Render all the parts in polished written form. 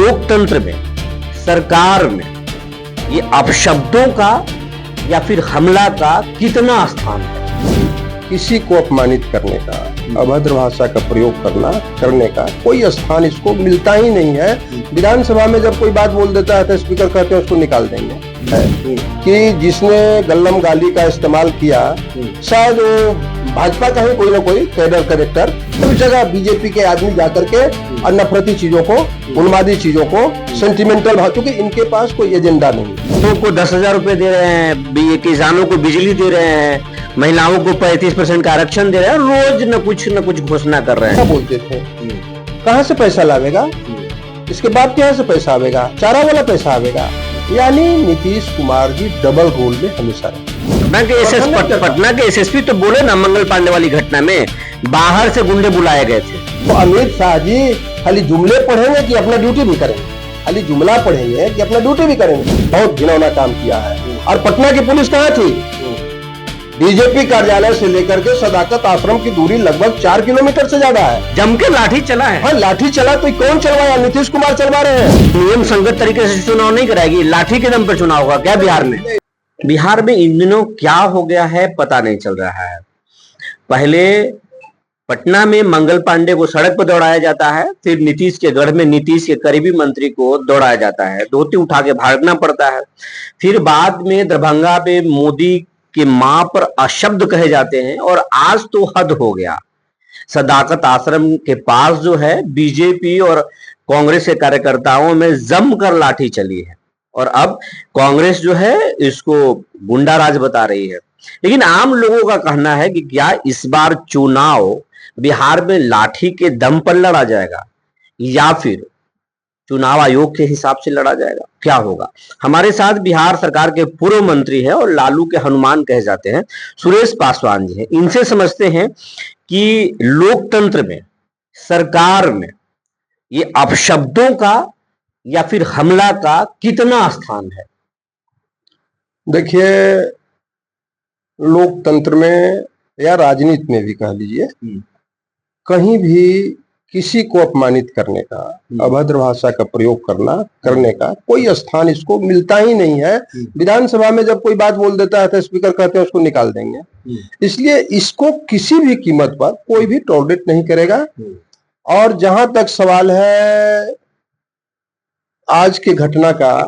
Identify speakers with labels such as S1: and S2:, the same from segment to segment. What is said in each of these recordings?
S1: लोकतंत्र में, सरकार में ये अपशब्दों का या फिर हमला का कितना स्थान है?
S2: किसी को अपमानित करने का, अभद्र भाषा का प्रयोग करने का कोई स्थान इसको मिलता ही नहीं है। विधानसभा में जब कोई बात बोल देता है तो स्पीकर कहते हैं उसको निकाल देंगे। कि जिसने गल्लम गाली का इस्तेमाल किया, शायद वो भाजपा का ही कोई ना कोई कैडर करेक्टर, उस जगह बीजेपी के आदमी जाकर के और नफरती चीजों को, उन्मादी चीजों को, सेंटिमेंटल भाव, क्योंकि इनके पास कोई एजेंडा नहीं।
S1: लोगों को 10,000 रुपए दे रहे हैं, किसानों को बिजली दे रहे हैं, महिलाओं को 35% का आरक्षण दे रहे हैं, रोज न कुछ घोषणा कर रहे हैं।
S2: क्या बोलते थे, कहाँ से पैसा लावेगा, इसके बाद कहाँ से पैसा आवेगा, चारा वाला पैसा आवेगा। यानी नीतीश कुमार जी डबल रोल में हमेशा
S1: पटना के एसएसपी तो बोले ना, मंगल पांडे वाली घटना में बाहर से गुंडे बुलाए गए थे।
S2: तो अमित शाह जी खाली जुमले पढ़ेंगे कि अपना ड्यूटी भी करेंगे, खाली जुमला पढ़ेंगे कि अपना ड्यूटी भी करेंगे। बहुत घिनौना काम किया है। और पटना की पुलिस कहाँ थी? बीजेपी कार्यालय से लेकर के सदाकत आश्रम की दूरी लगभग 4 किलोमीटर से ज्यादा है।
S1: जम के लाठी चला है।
S2: हाँ, लाठी चला तो कौन चलवाया? नीतीश कुमार चलवा रहे हैं।
S1: नियम संगत तरीके से चुनाव नहीं कराएगी, लाठी के दम पर चुनाव होगा क्या बिहार में? बिहार में इन दिनों क्या हो गया है पता नहीं चल रहा है। पहले पटना में मंगल पांडे को सड़क पर दौड़ाया जाता है, फिर नीतीश के गढ़ में नीतीश के करीबी मंत्री को दौड़ाया जाता है, धोती उठा के भागना पड़ता है। फिर बाद में दरभंगा पे मोदी की मां पर अशब्द कहे जाते हैं। और आज तो हद हो गया। सदाकत आश्रम के पास जो है बीजेपी और कांग्रेस के कार्यकर्ताओं में जमकर लाठी चली है। और अब कांग्रेस जो है इसको गुंडा राज बता रही है। लेकिन आम लोगों का कहना है कि क्या इस बार चुनाव बिहार में लाठी के दम पर लड़ा जाएगा या फिर चुनाव आयोग के हिसाब से लड़ा जाएगा? क्या होगा? हमारे साथ बिहार सरकार के पूर्व मंत्री हैं और लालू के हनुमान कहे जाते हैं, सुरेश पासवान जी हैं। इनसे समझते हैं कि लोकतंत्र में, सरकार में ये अपशब्दों का या फिर हमला का कितना स्थान है?
S2: देखिए, लोकतंत्र में या राजनीति में भी कह लीजिए, कहीं भी किसी को अपमानित करने का, अभद्र भाषा का प्रयोग करने का कोई स्थान इसको मिलता ही नहीं है। विधानसभा में जब कोई बात बोल देता है तो स्पीकर कहते हैं उसको निकाल देंगे। इसलिए इसको किसी भी कीमत पर कोई भी टॉलरेट नहीं करेगा। और जहां तक सवाल है आज के घटना का,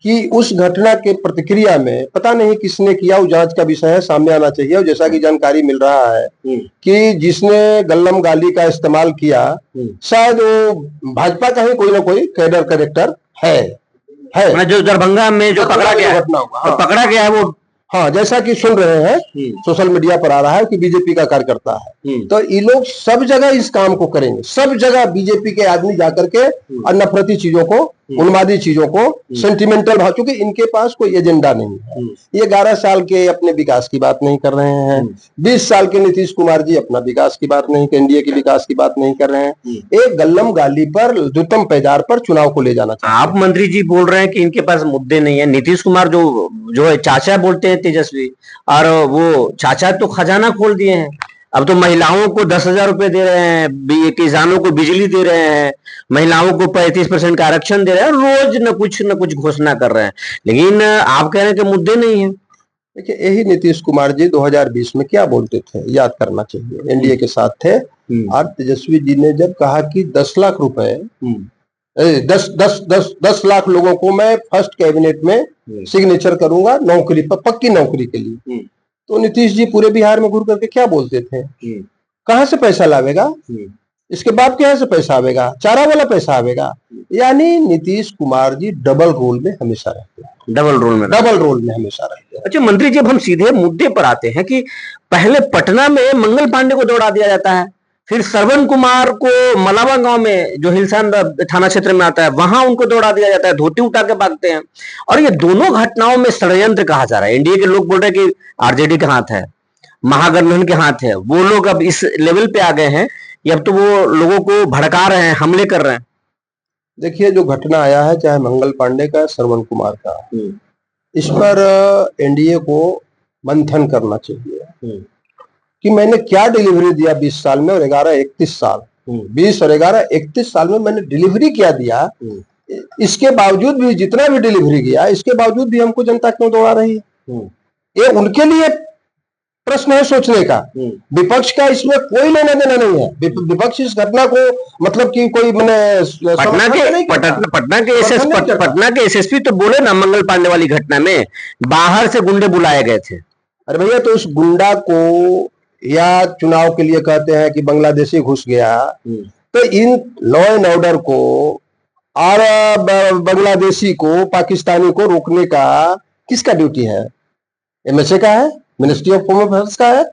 S2: कि उस घटना के प्रतिक्रिया में पता नहीं किसने किया, वो जांच का विषय है, सामने आना चाहिए। और जैसा कि जानकारी मिल रहा है कि जिसने गल्लम गाली का इस्तेमाल किया, शायद वो भाजपा का ही कोई ना कोई कैडर करेक्टर है।
S1: जो दरभंगा में जो पकड़ा गया घटना होगा, पकड़ा गया है वो।
S2: हाँ, जैसा कि सुन रहे हैं सोशल मीडिया पर आ रहा है कि बीजेपी का कार्यकर्ता है। तो ये लोग सब जगह इस काम को करेंगे, सब जगह बीजेपी के आदमी जाकर के और नफरती चीजों को, उन्मादी चीजों को, सेंटिमेंटल भाव, क्योंकि इनके पास कोई एजेंडा नहीं है। ये 11 साल के अपने विकास की बात नहीं कर रहे हैं। 20 साल के नीतीश कुमार जी अपना विकास की बात नहीं, एनडीए के विकास की बात नहीं कर रहे हैं। एक गल्लम गाली पर, द्वितम पैदार पर चुनाव को ले जाना चाहिए।
S1: आप मंत्री जी बोल रहे हैं कि इनके पास मुद्दे नहीं है। नीतीश कुमार जो है चाचा बोलते हैं तेजस्वी, और वो चाचा तो खजाना खोल दिए हैं। अब तो महिलाओं को 10,000 रुपए दे रहे हैं, किसानों को बिजली दे रहे हैं, महिलाओं को 35% का आरक्षण दे रहे हैं, रोज न कुछ घोषणा कर रहे हैं। लेकिन आप कह रहे हैं कि मुद्दे नहीं है।
S2: देखिए, यही नीतीश कुमार जी 2020 में क्या बोलते थे, याद करना चाहिए। एनडीए के साथ थे और तेजस्वी जी ने जब कहा कि 10 लाख रुपए, 10 लाख लोगों को मैं फर्स्ट कैबिनेट में सिग्नेचर करूंगा नौकरी पर, पक्की नौकरी के लिए, तो नीतीश जी पूरे बिहार में घूर करके क्या बोलते थे, कहां से पैसा लावेगा, इसके बाद कहां से पैसा आवेगा, चारा वाला पैसा आवेगा। यानी नीतीश कुमार जी डबल रोल में हमेशा रहते हैं, डबल रोल में हमेशा रहते हैं।
S1: अच्छा मंत्री जी, अब हम सीधे मुद्दे पर आते हैं कि पहले पटना में मंगल पांडे को दौड़ा दिया जाता है, फिर श्रवण कुमार को मलावा गांव में जो हिलसान थाना क्षेत्र में आता है वहां उनको दौड़ा दिया जाता है, धोती उठा के भागते हैं। और ये दोनों घटनाओं में षड्यंत्र कहा जा रहा है। एनडीए के लोग बोल रहे हैं कि आरजेडी के हाथ है, महागठबंधन के हाथ है। वो लोग अब इस लेवल पे आ गए हैं कि अब तो वो लोगों को भड़का रहे हैं, हमले कर रहे हैं।
S2: देखिए, जो घटना आया है चाहे मंगल पांडे का, श्रवण कुमार का, इस पर एनडीए को मंथन करना चाहिए कि मैंने क्या डिलीवरी दिया 20 साल में और 11-31 साल 20 और 11 31 साल में मैंने डिलीवरी क्या दिया, इसके बावजूद भी जितना भी डिलीवरी किया, इसके बावजूद भी हमको जनता क्यों दौड़ा रही है? ये उनके लिए प्रश्न है सोचने का। विपक्ष का इसमें कोई लेना देना नहीं है। विपक्ष इस घटना को मतलब कि कोई मैंने
S1: पटना के एसएसपी तो बोले ना, मंगल पांडे वाली घटना में बाहर से गुंडे बुलाए गए थे।
S2: अरे भैया, तो उस गुंडा को या चुनाव के लिए कहते हैं कि बांग्लादेशी घुस गया, तो इन लॉ एंड ऑर्डर को और बांग्लादेशी को, पाकिस्तानी को रोकने का किसका ड्यूटी है? एमएसए का है, मिनिस्ट्री ऑफ होम अफेयर्स का है।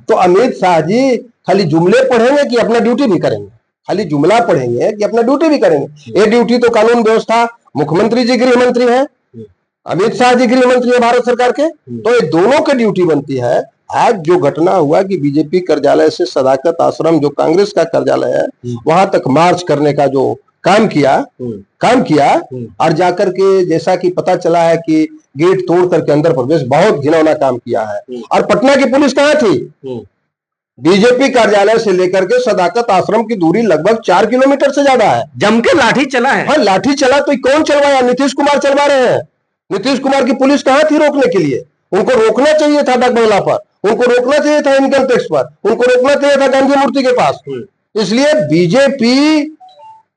S2: तो अमित शाह जी खाली जुमले पढ़ेंगे कि अपना ड्यूटी भी करेंगे? खाली जुमला पढ़ेंगे कि अपना ड्यूटी भी करेंगे? ये ड्यूटी तो कानून व्यवस्था, मुख्यमंत्री जी गृह मंत्री है, अमित शाह जी गृह मंत्री है भारत सरकार के, तो ये दोनों की ड्यूटी बनती है। आज जो घटना हुआ कि बीजेपी कार्यालय से सदाकत आश्रम जो कांग्रेस का कार्यालय है वहां तक मार्च करने का जो काम किया और जाकर के जैसा कि पता चला है कि गेट तोड़ करके अंदर प्रवेश, बहुत घिनौना काम किया है। और पटना की पुलिस कहाँ थी? बीजेपी कार्यालय से लेकर के सदाकत आश्रम की दूरी लगभग 4 किलोमीटर से ज्यादा है।
S1: जम के लाठी चला है।
S2: हाँ, लाठी चला तो कौन चलवाया? नीतीश कुमार चलवा रहे हैं। नीतीश कुमार की पुलिस कहाँ थी रोकने के लिए? उनको रोकना चाहिए था डाक बंगला पर, उनको रोकना चाहिए था इनकम टैक्स पर, उनको रोकना चाहिए था गांधी मूर्ति के पास। इसलिए बीजेपी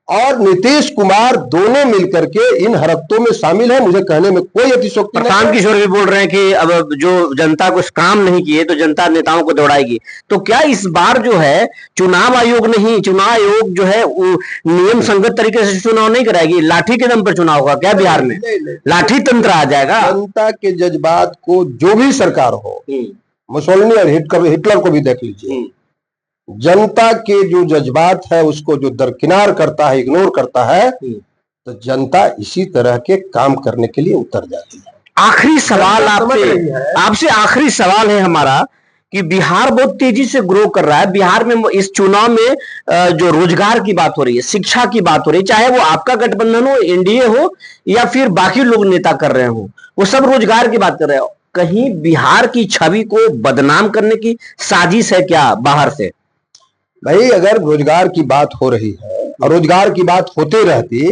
S2: और नीतीश कुमार दोनों मिलकर के इन हरकतों में शामिल है। मुझे कहने में कोई अतिशयोक्ति नहीं।
S1: प्रशांत किशोर भी बोल रहे हैं कि अब जो जनता कुछ काम नहीं किए तो जनता नेताओं को दौड़ाएगी। तो क्या इस बार जो है चुनाव आयोग जो है वो नियम संगत तरीके से चुनाव नहीं कराएगी? लाठी के दम पर चुनाव होगा क्या बिहार में? लाठी तंत्र आ जाएगा?
S2: जनता के जज्बात को जो भी सरकार हो, मुसोलिनी और हिटलर को भी देख लीजिए, जनता के जो जज्बात है उसको जो दरकिनार करता है, इग्नोर करता है, तो जनता इसी तरह के काम करने के लिए उतर जाती है।
S1: आखिरी सवाल आपसे आखिरी सवाल है हमारा कि बिहार बहुत तेजी से ग्रो कर रहा है। बिहार में इस चुनाव में जो रोजगार की बात हो रही है, शिक्षा की बात हो रही है, चाहे वो आपका गठबंधन हो, एनडीए हो या फिर बाकी लोग नेता कर रहे हो, वो सब रोजगार की बात कर रहे हो। कहीं बिहार की छवि को बदनाम करने की साजिश है क्या बाहर से?
S2: भाई, अगर रोजगार की बात हो रही है और रोजगार की बात होते रहती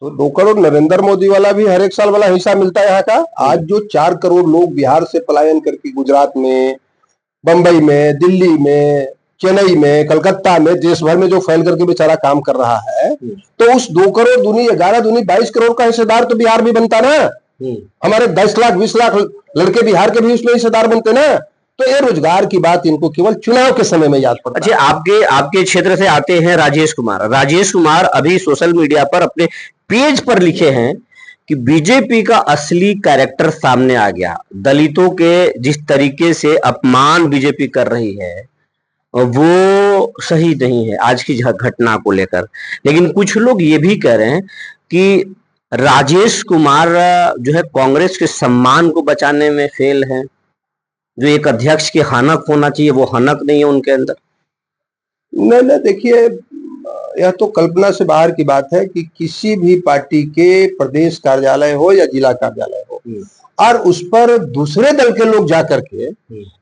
S2: तो 2 करोड़ नरेंद्र मोदी वाला भी हर एक साल वाला हिस्सा मिलता है यहाँ का। आज जो 4 करोड़ लोग बिहार से पलायन करके गुजरात में, बंबई में, दिल्ली में, चेन्नई में, कलकत्ता में, देश भर में जो फैल करके बेचारा काम कर रहा है, तो उस 2 करोड़ दूनी 11 दूनी 22 करोड़ का हिस्सेदार तो बिहार भी बनता ना। हमारे 10 लाख 20 लाख लड़के बिहार के भी उसमें हिस्सेदार बनते ना। तो ये रोजगार की बात इनको केवल चुनाव के समय में याद पड़ता है।
S1: अच्छा, आपके क्षेत्र से आते हैं राजेश कुमार अभी सोशल मीडिया पर अपने पेज पर लिखे हैं कि बीजेपी का असली कैरेक्टर सामने आ गया। दलितों के जिस तरीके से अपमान बीजेपी कर रही है वो सही नहीं है आज की घटना को लेकर। लेकिन कुछ लोग ये भी कह रहे हैं कि राजेश कुमार जो है कांग्रेस के सम्मान को बचाने में फेल है। जो एक अध्यक्ष की हनक होना चाहिए वो हनक नहीं है उनके अंदर।
S2: नहीं, देखिए, यह तो कल्पना से बाहर की बात है कि किसी भी पार्टी के प्रदेश कार्यालय हो या जिला कार्यालय हो और उस पर दूसरे दल के लोग जाकर के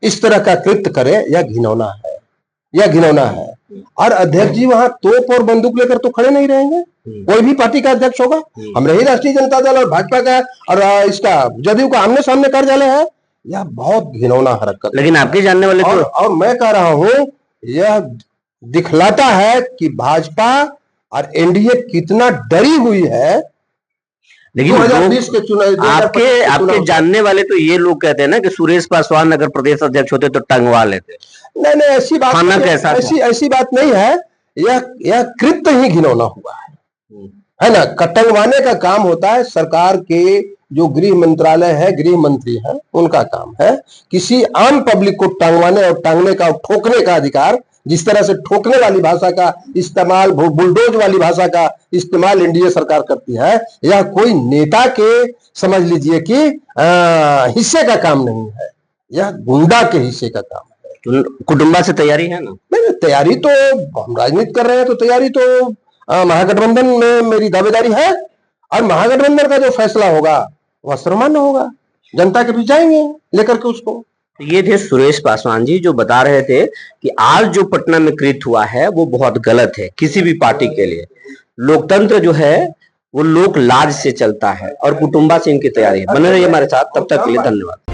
S2: इस तरह का कृत्य करें, यह घिनौना है। और अध्यक्ष जी वहां तोप और बंदूक लेकर तो खड़े नहीं रहेंगे। कोई भी पार्टी का अध्यक्ष होगा, हम रही राष्ट्रीय जनता दल और भाजपा का और इसका जदयू का आमने सामने कार्यालय है, यह बहुत घिनौना हरकत।
S1: लेकिन आपके जानने वाले
S2: और मैं कह रहा हूं, यह दिखलाता है कि भाजपा और एनडीए कितना डरी हुई है।
S1: लेकिन 2020 के चुनाव आपके जानने वाले तो ये लोग कहते हैं ना कि सुरेश पासवान अगर प्रदेश अध्यक्ष होते तो टंगवा लेते।
S2: नहीं, ऐसी बात नहीं है। यह कृत्य ही घिनौना हुआ है ना। टंगवाने का काम होता है सरकार के जो गृह मंत्रालय है, गृह मंत्री है, उनका काम है। किसी आम पब्लिक को टांगवाने और टांगने का और ठोकने का अधिकार, जिस तरह से ठोकने वाली भाषा का इस्तेमाल, बुलडोज वाली भाषा का इस्तेमाल एनडीए सरकार करती है, यह कोई नेता के समझ लीजिए कि हिस्से का काम नहीं है, यह गुंडा के हिस्से का काम है।
S1: कुटुंबा से तैयारी है ना?
S2: नहीं, तैयारी तो हम राजनीति कर रहे हैं, तो तैयारी तो महागठबंधन में मेरी दावेदारी है और महागठबंधन का जो फैसला होगा वह सर्वमान्य होगा। जनता के बीच जाएंगे लेकर के उसको।
S1: ये थे सुरेश पासवान जी, जो बता रहे थे कि आज जो पटना में कृत हुआ है वो बहुत गलत है किसी भी पार्टी के लिए। लोकतंत्र जो है वो लोक लाज से चलता है और कुटुंबा से इनकी तैयारी है। बने रहिए हमारे साथ, तब तक के लिए धन्यवाद।